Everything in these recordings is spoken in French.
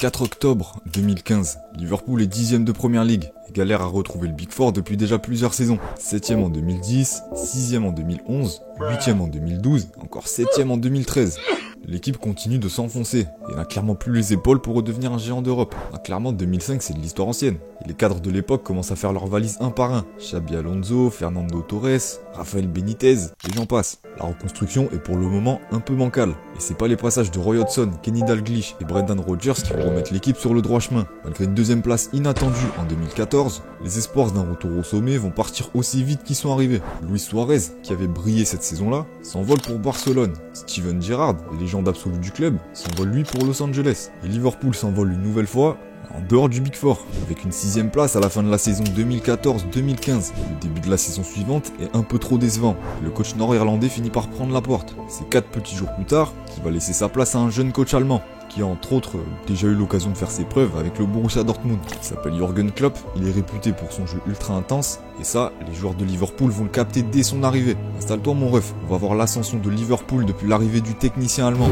4 octobre 2015, Liverpool est 10ème de Première League et galère à retrouver le Big Four depuis déjà plusieurs saisons. 7ème en 2010, 6ème en 2011, 8ème en 2012, encore 7ème en 2013. L'équipe continue de s'enfoncer et n'a clairement plus les épaules pour redevenir un géant d'Europe. Clairement 2005 c'est de l'histoire ancienne. Et les cadres de l'époque commencent à faire leurs valises un par un. Xabi Alonso, Fernando Torres, Rafael Benitez, et j'en passe. La reconstruction est pour le moment un peu bancale. Et c'est pas les passages de Roy Hodgson, Kenny Dalglish et Brendan Rodgers qui vont remettre l'équipe sur le droit chemin. Malgré une deuxième place inattendue en 2014, les espoirs d'un retour au sommet vont partir aussi vite qu'ils sont arrivés. Luis Suarez, qui avait brillé cette saison-là, s'envole pour Barcelone. Steven Gerrard, légende absolue du club, s'envole lui pour Los Angeles. Et Liverpool s'envole une nouvelle fois en dehors du Big Four, avec une 6ème place à la fin de la saison 2014-2015. Le début de la saison suivante est un peu trop décevant. Le coach nord-irlandais finit par prendre la porte. C'est 4 petits jours plus tard qu'il va laisser sa place à un jeune coach allemand, qui a entre autres déjà eu l'occasion de faire ses preuves avec le Borussia Dortmund. Il s'appelle Jürgen Klopp, il est réputé pour son jeu ultra intense, et ça, les joueurs de Liverpool vont le capter dès son arrivée. Installe-toi mon ref, on va voir l'ascension de Liverpool depuis l'arrivée du technicien allemand.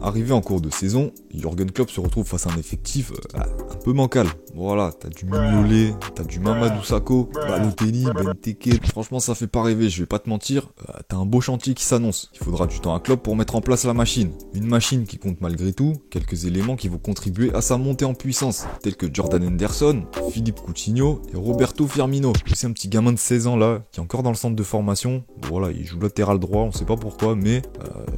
Arrivé en cours de saison, Jürgen Klopp se retrouve face à un effectif un peu bancal. Voilà, t'as du Mignolet, t'as du Mamadou Sakho, Balotelli, Benteke. Franchement, ça fait pas rêver, je vais pas te mentir. T'as un beau chantier qui s'annonce. Il faudra du temps à Klopp pour mettre en place la machine. Une machine qui compte malgré tout quelques éléments qui vont contribuer à sa montée en puissance, tels que Jordan Henderson, Philippe Coutinho et Roberto Firmino. C'est un petit gamin de 16 ans là, qui est encore dans le centre de formation. Voilà, il joue latéral droit, on sait pas pourquoi, mais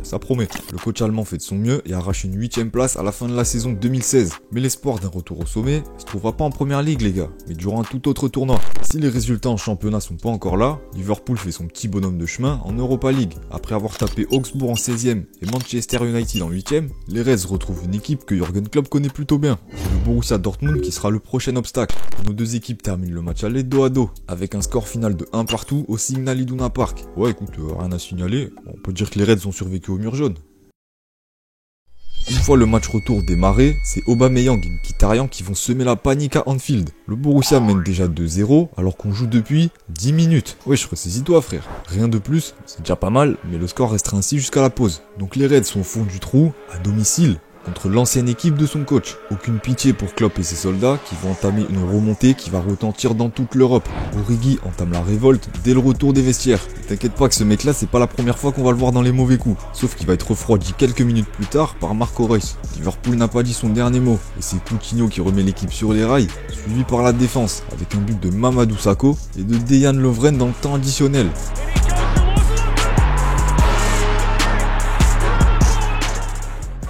ça promet. Le coach allemand fait de son mieux et arrache une 8ème place à la fin de la saison 2016. Mais l'espoir d'un retour au sommet se trouvera pas en Première Ligue les gars, mais durant un tout autre tournoi. Si les résultats en championnat sont pas encore là, Liverpool fait son petit bonhomme de chemin en Europa League. Après avoir tapé Augsbourg en 16ème et Manchester United en 8ème, les Reds retrouvent une équipe que Jürgen Klopp connaît plutôt bien. C'est le Borussia Dortmund qui sera le prochain obstacle. Nos deux équipes terminent le match aller dos à dos, avec un score final de 1 partout au Signal Iduna Park. Ouais écoute, rien à signaler, on peut dire que les Reds ont survécu au mur jaune. Une fois le match retour démarré, c'est Aubameyang et Mkhitaryan qui vont semer la panique à Anfield. Le Borussia mène déjà 2-0 alors qu'on joue depuis 10 minutes. Wesh, ressaisis-toi frère. Rien de plus, c'est déjà pas mal, mais le score restera ainsi jusqu'à la pause. Donc les Reds sont au fond du trou, à domicile, contre l'ancienne équipe de son coach. Aucune pitié pour Klopp et ses soldats qui vont entamer une remontée qui va retentir dans toute l'Europe. Origi entame la révolte dès le retour des vestiaires. Et t'inquiète pas que ce mec là c'est pas la première fois qu'on va le voir dans les mauvais coups. Sauf qu'il va être refroidi quelques minutes plus tard par Marco Reus. Liverpool n'a pas dit son dernier mot. Et c'est Coutinho qui remet l'équipe sur les rails, suivi par la défense, avec un but de Mamadou Sakho et de Dejan Lovren dans le temps additionnel.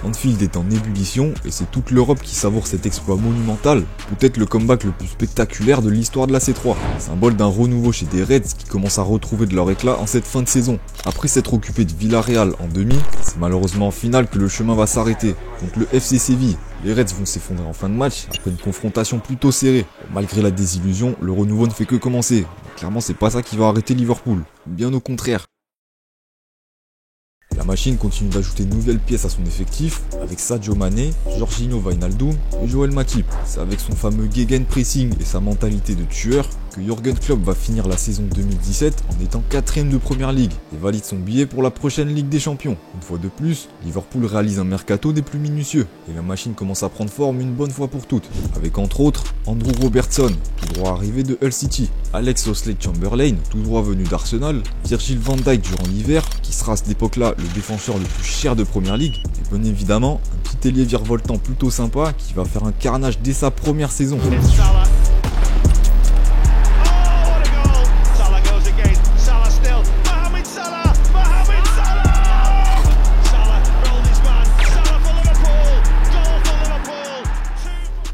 Anfield est en ébullition et c'est toute l'Europe qui savoure cet exploit monumental, peut-être le comeback le plus spectaculaire de l'histoire de la C3. Symbole d'un renouveau chez des Reds qui commencent à retrouver de leur éclat en cette fin de saison. Après s'être occupé de Villarreal en demi, c'est malheureusement en finale que le chemin va s'arrêter, contre le FC Séville. Les Reds vont s'effondrer en fin de match après une confrontation plutôt serrée. Malgré la désillusion, le renouveau ne fait que commencer. Clairement c'est pas ça qui va arrêter Liverpool, bien au contraire. La machine continue d'ajouter de nouvelles pièces à son effectif avec Sadio Mané, Jorginho Wijnaldum et Joel Matip. C'est avec son fameux gegenpressing et sa mentalité de tueur que Jürgen Klopp va finir la saison 2017 en étant 4ème de Première Ligue et valide son billet pour la prochaine Ligue des Champions. Une fois de plus, Liverpool réalise un mercato des plus minutieux et la machine commence à prendre forme une bonne fois pour toutes. Avec entre autres Andrew Robertson, tout droit arrivé de Hull City, Alex Oxlade-Chamberlain, tout droit venu d'Arsenal, Virgil van Dijk durant l'hiver, qui sera à cette époque-là le défenseur le plus cher de Première Ligue, et bien évidemment un petit ailier virevoltant plutôt sympa qui va faire un carnage dès sa première saison.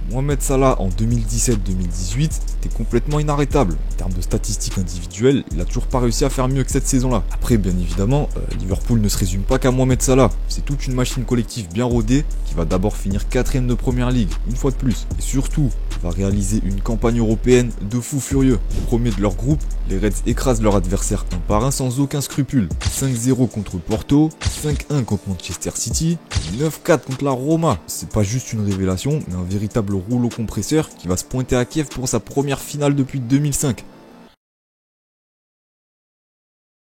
Mohamed Salah en 2017-2018 était complètement inarrêtable. En termes de statistiques individuelles, il a toujours pas réussi à faire mieux que cette saison-là. Après, bien évidemment, Liverpool ne se résume pas qu'à Mohamed Salah. C'est toute une machine collective bien rodée qui va d'abord finir 4ème de Première Ligue, une fois de plus. Et surtout, va réaliser une campagne européenne de fous furieux. Premier de leur groupe, les Reds écrasent leur adversaire un par un sans aucun scrupule. 5-0 contre Porto, 5-1 contre Manchester City, 9-4 contre la Roma. C'est pas juste une révélation, mais un véritable rouleau compresseur qui va se pointer à Kiev pour sa première finale depuis 2005.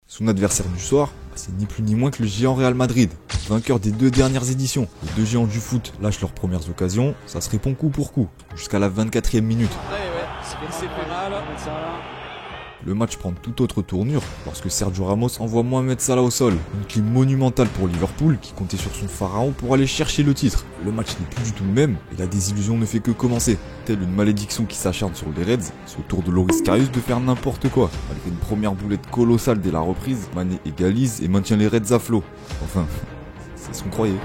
Son adversaire du soir, c'est ni plus ni moins que le géant Real Madrid, vainqueur des 2 dernières éditions. Les 2 géants du foot lâchent leurs premières occasions, ça se répond coup pour coup, jusqu'à la 24e minute. Le match prend toute autre tournure lorsque Sergio Ramos envoie Mohamed Salah au sol. Une clé monumentale pour Liverpool qui comptait sur son pharaon pour aller chercher le titre. Le match n'est plus du tout le même et la désillusion ne fait que commencer. Telle une malédiction qui s'acharne sur les Reds, c'est au tour de Loris Karius de faire n'importe quoi. Malgré une première boulette colossale dès la reprise, Mané égalise et maintient les Reds à flot. Enfin, c'est ce qu'on croyait.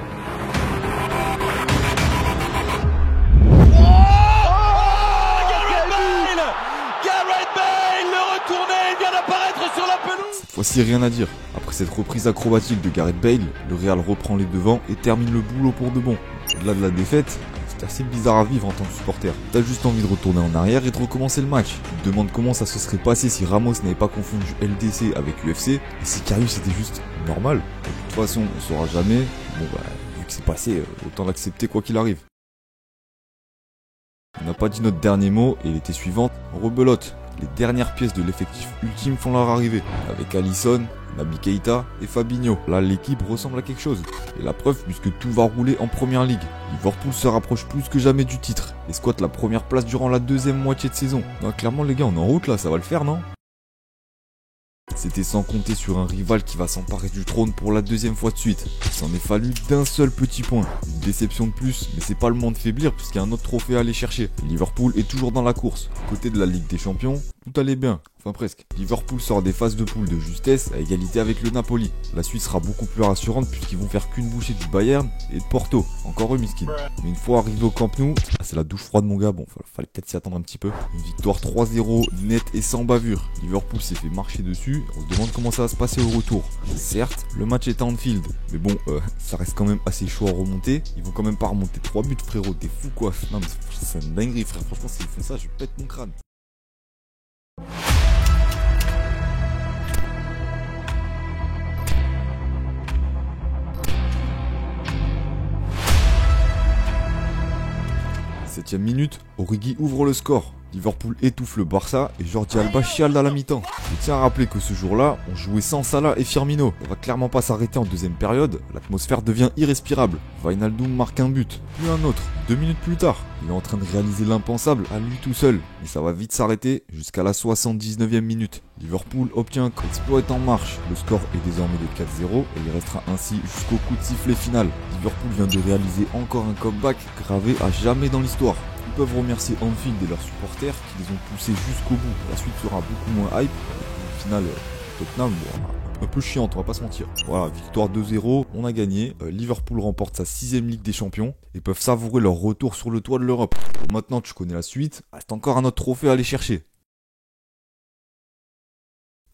Voici rien à dire. Après cette reprise acrobatique de Gareth Bale, le Real reprend les devants et termine le boulot pour de bon. Au-delà de la défaite, c'est assez bizarre à vivre en tant que supporter. T'as juste envie de retourner en arrière et de recommencer le match. Tu te demandes comment ça se serait passé si Ramos n'avait pas confondu LDC avec UFC et si Karius était juste normal. De toute façon, on saura jamais. Bon bah, vu que c'est passé, autant l'accepter quoi qu'il arrive. On n'a pas dit notre dernier mot et l'été suivante, rebelote. Les dernières pièces de l'effectif ultime font leur arrivée, avec Alisson, Naby Keita et Fabinho. Là, l'équipe ressemble à quelque chose. Et la preuve, puisque tout va rouler en première ligue. Liverpool se rapproche plus que jamais du titre et squatte la première place durant la deuxième moitié de saison. Non, clairement, les gars, on est en route là, ça va le faire, non ? C'était sans compter sur un rival qui va s'emparer du trône pour la 2e fois de suite. Il s'en est fallu d'un seul petit point. Une déception de plus, mais c'est pas le moment de faiblir puisqu'il y a un autre trophée à aller chercher. Liverpool est toujours dans la course. Côté de la Ligue des Champions, tout allait bien. Enfin presque. Liverpool sort des phases de poule de justesse à égalité avec le Napoli. La suite sera beaucoup plus rassurante puisqu'ils vont faire qu'une bouchée du Bayern et de Porto. Encore eux miskin. Mais une fois arrivé au Camp Nou, c'est la douche froide mon gars, bon fallait peut-être s'y attendre un petit peu. Une victoire 3-0 nette et sans bavure. Liverpool s'est fait marcher dessus, on se demande comment ça va se passer au retour. Certes, le match est à Anfield, mais bon, ça reste quand même assez chaud à remonter. Ils vont quand même pas remonter 3 buts frérot, t'es fou quoi. Non mais c'est une dinguerie frère, franchement s'ils font ça, je pète mon crâne. Septième minute, Origi ouvre le score. Liverpool étouffe le Barça et Jordi Alba chiale à la mi-temps. Je tiens à rappeler que ce jour-là, on jouait sans Salah et Firmino. On va clairement pas s'arrêter en deuxième période, l'atmosphère devient irrespirable. Wijnaldum marque un but, puis un autre. 2 minutes plus tard, il est en train de réaliser l'impensable à lui tout seul. Mais ça va vite s'arrêter jusqu'à la 79e minute. Liverpool obtient un exploit en marche. Le score est désormais de 4-0 et il restera ainsi jusqu'au coup de sifflet final. Liverpool vient de réaliser encore un comeback gravé à jamais dans l'histoire. Ils peuvent remercier Anfield et leurs supporters qui les ont poussés jusqu'au bout. La suite sera beaucoup moins hype. Au final, Tottenham, bon, un peu chiante, on va pas se mentir. Voilà, victoire 2-0, on a gagné. Liverpool remporte sa 6ème Ligue des Champions et peuvent savourer leur retour sur le toit de l'Europe. Bon, maintenant, tu connais la suite. Reste encore un autre trophée à aller chercher.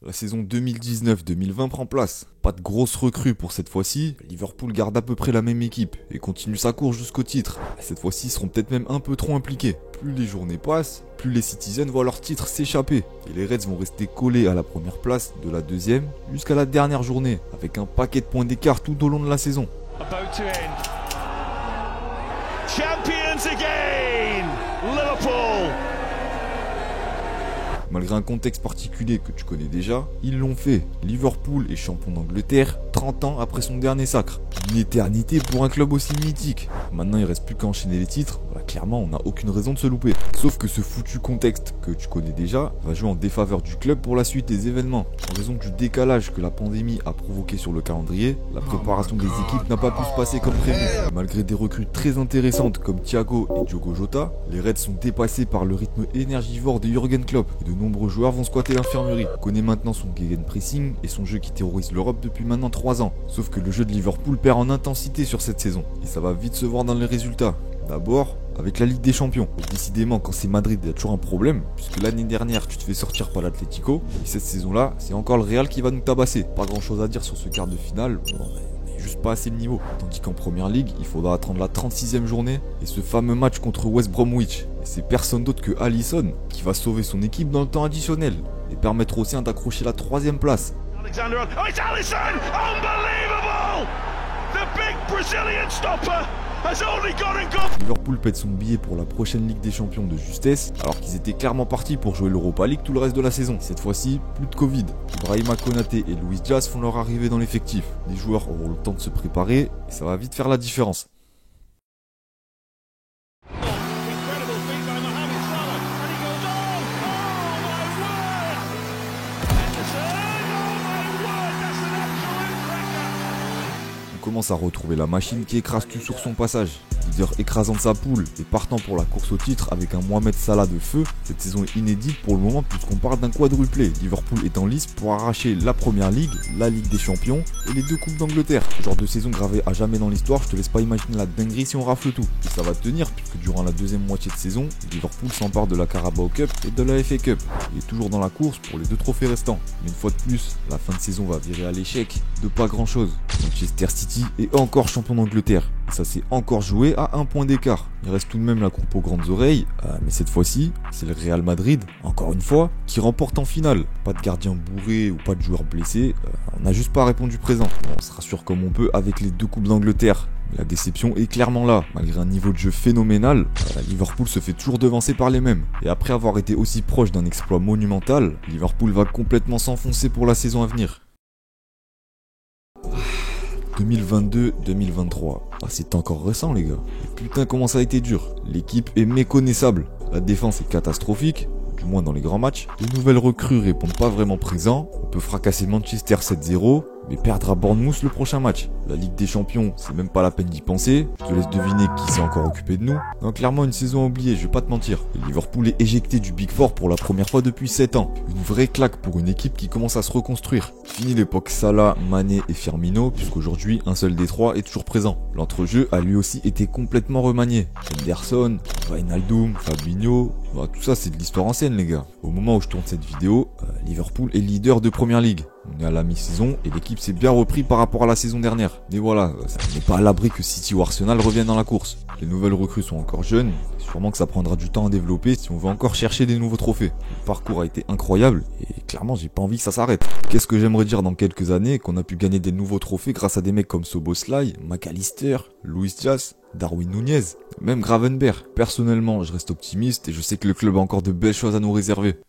La saison 2019-2020 prend place. Pas de grosse recrue pour cette fois-ci. Liverpool garde à peu près la même équipe et continue sa course jusqu'au titre. Cette fois-ci, ils seront peut-être même un peu trop impliqués. Plus les journées passent, plus les Citizens voient leur titre s'échapper. Et les Reds vont rester collés à la première place de la 2e jusqu'à la dernière journée, avec un paquet de points d'écart tout au long de la saison. Champions again, Liverpool. Malgré un contexte particulier que tu connais déjà, ils l'ont fait. Liverpool est champion d'Angleterre 30 ans après son dernier sacre. Une éternité pour un club aussi mythique. Maintenant il reste plus qu'à enchaîner les titres. Voilà, clairement on n'a aucune raison de se louper. Sauf que ce foutu contexte que tu connais déjà va jouer en défaveur du club pour la suite des événements. En raison du décalage que la pandémie a provoqué sur le calendrier, la préparation des équipes n'a pas pu se passer comme prévu. Malgré des recrues très intéressantes comme Thiago et Diogo Jota, les Reds sont dépassés par le rythme énergivore de Jürgen Klopp. Et de nombreux joueurs vont squatter l'infirmerie. On connaît maintenant son gegenpressing et son jeu qui terrorise l'Europe depuis maintenant 3 ans. Sauf que le jeu de Liverpool perd en intensité sur cette saison. Et ça va vite se voir dans les résultats. D'abord, avec la Ligue des Champions. Et décidément, quand c'est Madrid, il y a toujours un problème, puisque l'année dernière, tu te fais sortir par l'Atlético, et cette saison-là, c'est encore le Real qui va nous tabasser. Pas grand-chose à dire sur ce quart de finale. Bon, juste pas assez le niveau. Tandis qu'en première ligue, il faudra attendre la 36e journée et ce fameux match contre West Bromwich. Et c'est personne d'autre que Alisson qui va sauver son équipe dans le temps additionnel et permettre aux siens d'accrocher la 3e place. Alexander, oh, it's Alisson! Unbelievable! The big Brazilian stopper has only gone and gone. Liverpool pète son billet pour la prochaine Ligue des Champions de justesse, alors qu'ils étaient clairement partis pour jouer l'Europa League tout le reste de la saison. Cette fois-ci, plus de Covid. Ibrahima Konaté et Luis Diaz font leur arrivée dans l'effectif. Les joueurs auront le temps de se préparer et ça va vite faire la différence. On commence à retrouver la machine qui écrase tout sur son passage. Leader écrasant de sa poule et partant pour la course au titre avec un Mohamed Salah de feu, cette saison est inédite pour le moment puisqu'on parle d'un quadruplé. Liverpool est en lice pour arracher la Première Ligue, la Ligue des Champions et les 2 Coupes d'Angleterre. Ce genre de saison gravé à jamais dans l'histoire, je te laisse pas imaginer la dinguerie si on rafle tout. Et ça va tenir puisque durant la deuxième moitié de saison, Liverpool s'empare de la Carabao Cup et de la FA Cup. Il est toujours dans la course pour les 2 trophées restants. Mais une fois de plus, la fin de saison va virer à l'échec de pas grand chose. Manchester City est encore champion d'Angleterre. Et ça s'est encore joué à 1 point d'écart. Il reste tout de même la coupe aux grandes oreilles, mais cette fois-ci, c'est le Real Madrid, encore une fois, qui remporte en finale. Pas de gardien bourré ou pas de joueur blessé, on n'a juste pas répondu présent. On se rassure comme on peut avec les 2 coupes d'Angleterre. Mais la déception est clairement là. Malgré un niveau de jeu phénoménal, Liverpool se fait toujours devancer par les mêmes. Et après avoir été aussi proche d'un exploit monumental, Liverpool va complètement s'enfoncer pour la saison à venir. 2022-2023. C'est encore récent les gars. Et putain comment ça a été dur. L'équipe est méconnaissable. La défense est catastrophique, du moins dans les grands matchs. Les nouvelles recrues répondent pas vraiment présents. On peut fracasser Manchester 7-0, mais perdre à Bournemouth le prochain match. La Ligue des Champions, c'est même pas la peine d'y penser. Je te laisse deviner qui s'est encore occupé de nous. Donc clairement une saison oubliée, je vais pas te mentir. Et Liverpool est éjecté du Big Four pour la première fois depuis 7 ans. Une vraie claque pour une équipe qui commence à se reconstruire. Fini l'époque Salah, Mané et Firmino, puisqu'aujourd'hui un seul des 3 est toujours présent. L'entrejeu a lui aussi été complètement remanié. Henderson, Wijnaldum, Fabinho, tout ça c'est de l'histoire ancienne les gars. Au moment où je tourne cette vidéo, Liverpool est leader de Première Ligue. On est à la mi-saison et l'équipe s'est bien repris par rapport à la saison dernière. Mais voilà, ça n'est pas à l'abri que City ou Arsenal reviennent dans la course. Les nouvelles recrues sont encore jeunes, sûrement que ça prendra du temps à développer si on veut encore chercher des nouveaux trophées. Le parcours a été incroyable et clairement j'ai pas envie que ça s'arrête. Qu'est-ce que j'aimerais dire dans quelques années qu'on a pu gagner des nouveaux trophées grâce à des mecs comme Szoboszlai, McAllister, Luis Diaz, Darwin Nunez, même Gravenberch. Personnellement, je reste optimiste et je sais que le club a encore de belles choses à nous réserver.